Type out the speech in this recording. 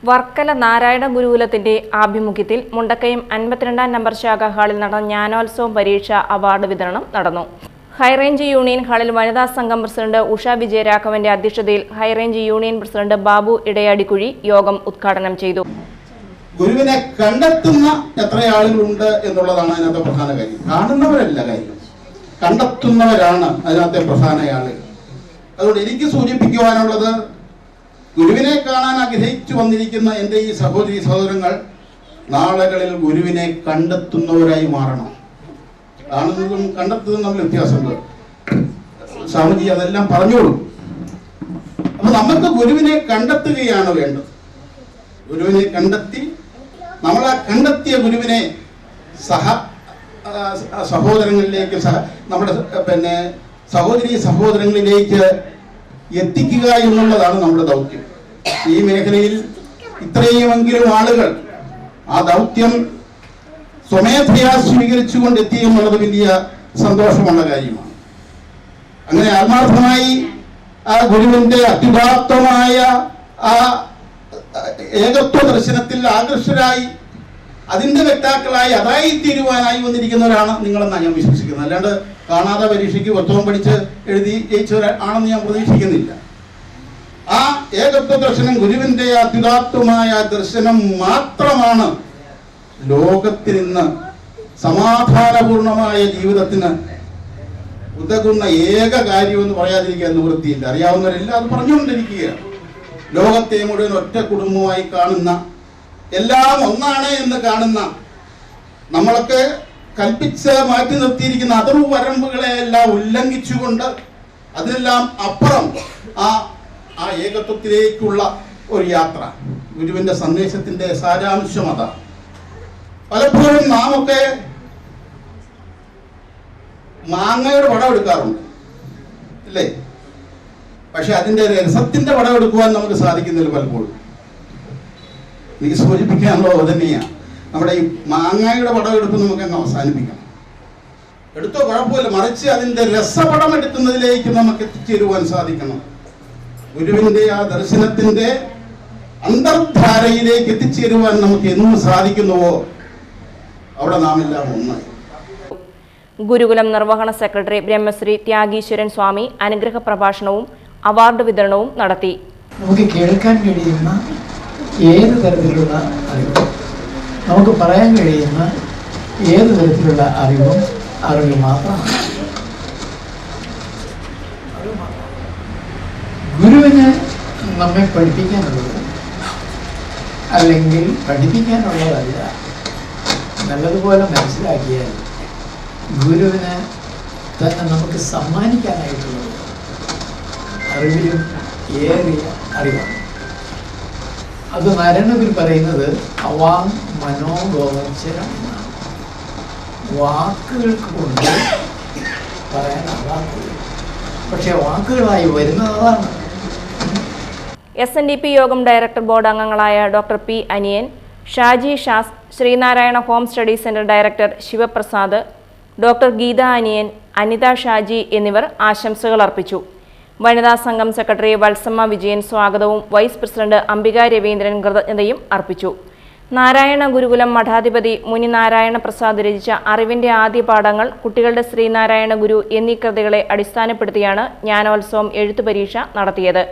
വർക്കല നാരായണ ഗുരുകുലത്തിന്റെ ആഭിമുഖ്യത്തിൽ മുണ്ടക്കയം 52-ാം നമ്പർ ശാഖ ഹാളിൽ നടന്ന ജ്ഞാനോത്സവം പരീക്ഷ അവാർഡ് വിതരണം നടന്നു. ഹൈറേഞ്ച് യൂണിയൻ ഹാളിൽ വനിതാ സംഘം പ്രസിഡന്റ് ഉഷ വിജയരാഘവന്റെ അധ്യക്ഷതയിൽ high range union president Babu Idayadikuzhi യോഗം ഉദ്ഘാടനം ചെയ്തു. ഗുരുവിനെ കണ്ടെത്തുന്ന എത്ര ആളുകളുണ്ട് എന്നുള്ളതാണ് അതിനകത്തെ പ്രധാന കാര്യം. കാണുന്നവരല്ല കാര്യം, കണ്ടെത്തുന്നവരാണ് അതിനകത്തെ പ്രധാന ആളുകൾ. അതുകൊണ്ട് എനിക്ക് സൂചിപ്പിക്കുവാനുള്ളത്, ഗുരുവിനെ കാണാൻ ആഗ്രഹിച്ചു വന്നിരിക്കുന്ന എൻ്റെ ഈ സഹോദരി സഹോദരങ്ങൾ നാളുകളിൽ ഗുരുവിനെ കണ്ടെത്തുന്നവരായി മാറണം. കാണുന്നതും കണ്ടെത്തുന്നതും തമ്മിൽ വ്യത്യാസമുണ്ട്. സ്വാമിജി അതെല്ലാം പറഞ്ഞോളൂ. അപ്പൊ നമുക്ക് ഗുരുവിനെ കണ്ടെത്തുകയാണ് വേണ്ടത്. ഗുരുവിനെ കണ്ടെത്തി നമ്മൾ ആ കണ്ടെത്തിയ ഗുരുവിനെ സഹോദരങ്ങളിലേക്ക് നമ്മുടെ സഹോദരി സഹോദരങ്ങളിലേക്ക് എത്തിക്കുക എന്നുള്ളതാണ് നമ്മുടെ ദൗത്യം. ഈ മേഖലയിൽ ഇത്രയുമെങ്കിലും ആളുകൾ ആ ദൗത്യം സ്വമേധയാ സ്വീകരിച്ചുകൊണ്ട് എത്തി എന്നുള്ളത് വലിയ സന്തോഷമുള്ള കാര്യമാണ്. അങ്ങനെ ആത്മാർത്ഥമായി ആ ഗുരുവിന്റെ അത്യുദാത്തമായ ആ ഏകത്വ ദർശനത്തിൽ ആകർഷരായി അതിന്റെ വ്യക്താക്കളായി അതായി തീരുവാനായി വന്നിരിക്കുന്നവരാണ് നിങ്ങളെന്നാണ് ഞാൻ വിശ്വസിക്കുന്നത്. അല്ലാണ്ട് കാണാതെ പരീക്ഷയ്ക്ക് പുസ്തകം പഠിച്ച് എഴുതി ജയിച്ചവരാണെന്ന് ഞാൻ പ്രതീക്ഷിക്കുന്നില്ല. ആ ഏകത്വ ദർശനം, ഗുരുവിന്റെ അത്യുദാത്തമായ ദർശനം മാത്രമാണ് ലോകത്തിൽ ഇന്ന് സമാധാനപൂർണമായ ജീവിതത്തിന് ഉതകുന്ന ഏക കാര്യമെന്ന് പറയാതിരിക്കാൻ നിവൃത്തിയില്ല. അറിയാവുന്നവരെല്ലാം അത് പറഞ്ഞുകൊണ്ടിരിക്കുകയാണ്. ലോകത്തെ മുഴുവൻ ഒറ്റ കുടുംബമായി കാണുന്ന, എല്ലാം ഒന്നാണ് എന്ന് കാണുന്ന, നമ്മളൊക്കെ കൽപ്പിച്ച് മാറ്റി നിർത്തിയിരിക്കുന്ന അതിർവ വരമ്പുകളെ എല്ലാം ഉല്ലംഘിച്ചുകൊണ്ട് അതിനെല്ലാം അപ്പുറം ആ ഏകത്വത്തിലേക്കുള്ള ഒരു യാത്ര, ഗുരുവിന്റെ സന്ദേശത്തിന്റെ സാരാംശം അതാണ്. പലപ്പോഴും നാം ഒക്കെ മാങ്ങയുടെ പടം എടുക്കാറുണ്ട്, അല്ലേ? പക്ഷെ അതിന്റെ രസത്തിന്റെ പടം എടുക്കുവാൻ നമുക്ക് സാധിക്കുന്നില്ല പലപ്പോഴും. എനിക്ക് സൂചിപ്പിക്കാനുള്ളത് തന്നെയാണ്, നമ്മുടെ ഈ മാങ്ങയുടെ പടം എടുപ്പ് നമുക്ക് അങ്ങ് അവസാനിപ്പിക്കണം. എടുത്തോ, കുഴപ്പമില്ല, മറിച്ച് അതിന്റെ രസപടം എടുക്കുന്നതിലേക്ക് നമുക്ക് എത്തിച്ചേരുവാൻ സാധിക്കണം. ഗുരുവിന്റെ ആ ദർശനത്തിന്റെ അന്തർധാരയിലേക്ക് എത്തിച്ചേരുവാൻ നമുക്ക് എന്നും സാധിക്കുന്നുവോ അവിടെ നാം എല്ലാം ഒന്നായി. ഗുരുകുലം നിർവഹണ സെക്രട്ടറി ബ്രഹ്മശ്രീ ത്യാഗീശ്വരൻ സ്വാമി അനുഗ്രഹ പ്രഭാഷണവും അവാർഡ് വിതരണവും നടത്തി. നമുക്ക് കേൾക്കാൻ കഴിയുന്ന ഏത് തരത്തിലുള്ള അറിവും, നമുക്ക് പറയാൻ കഴിയുന്ന ഏത് തരത്തിലുള്ള അറിവ് മാത്രമാണ്. ഗുരുവിന് നമ്മെ പഠിപ്പിക്കാനുള്ളത് അല്ലെങ്കിൽ പഠിപ്പിക്കാനുള്ളതല്ല. നല്ലതുപോലെ മനസ്സിലാക്കിയാൽ ഗുരുവിന് തന്നെ നമുക്ക് സമ്മാനിക്കാനായിട്ടുള്ളത് അറിവിലും ഏറിയ അറിവാണ്. അത് നാരായണഗുരു പറയുന്നത് അവാം മനോഗോചരം എന്നാണ്. വാക്കുകൾക്ക് കൊണ്ട് പറയാനാകാത്തത്, പക്ഷെ വാക്കുകളായി വരുന്നതാണ്. SNDP യോഗം ഡയറക്ടർ ബോർഡ് അംഗങ്ങളായ doctor P Aniyan, Shaji Shas, Sreenarayana home study centre director Sivaprasad, doctor Geetha Aniyan, Anitha Shaji എന്നിവർ ആശംസകൾ അർപ്പിച്ചു. വനിതാ സംഘം സെക്രട്ടറി വത്സമ്മ വിജയൻ സ്വാഗതവും വൈസ് പ്രസിഡന്റ് അംബിക രവീന്ദ്രൻ കൃതജ്ഞതയും അർപ്പിച്ചു. നാരായണ ഗുരുകുലം മഠാധിപതി മുനി നാരായണ പ്രസാദ് രചിച്ച അറിവിന്റെ ആദ്യ പാഠങ്ങൾ, കുട്ടികളുടെ ശ്രീനാരായണ ഗുരു എന്നീ കൃതികളെ അടിസ്ഥാനപ്പെടുത്തിയാണ് ജ്ഞാനോത്സവം എഴുത്തു പരീക്ഷ നടത്തിയത്.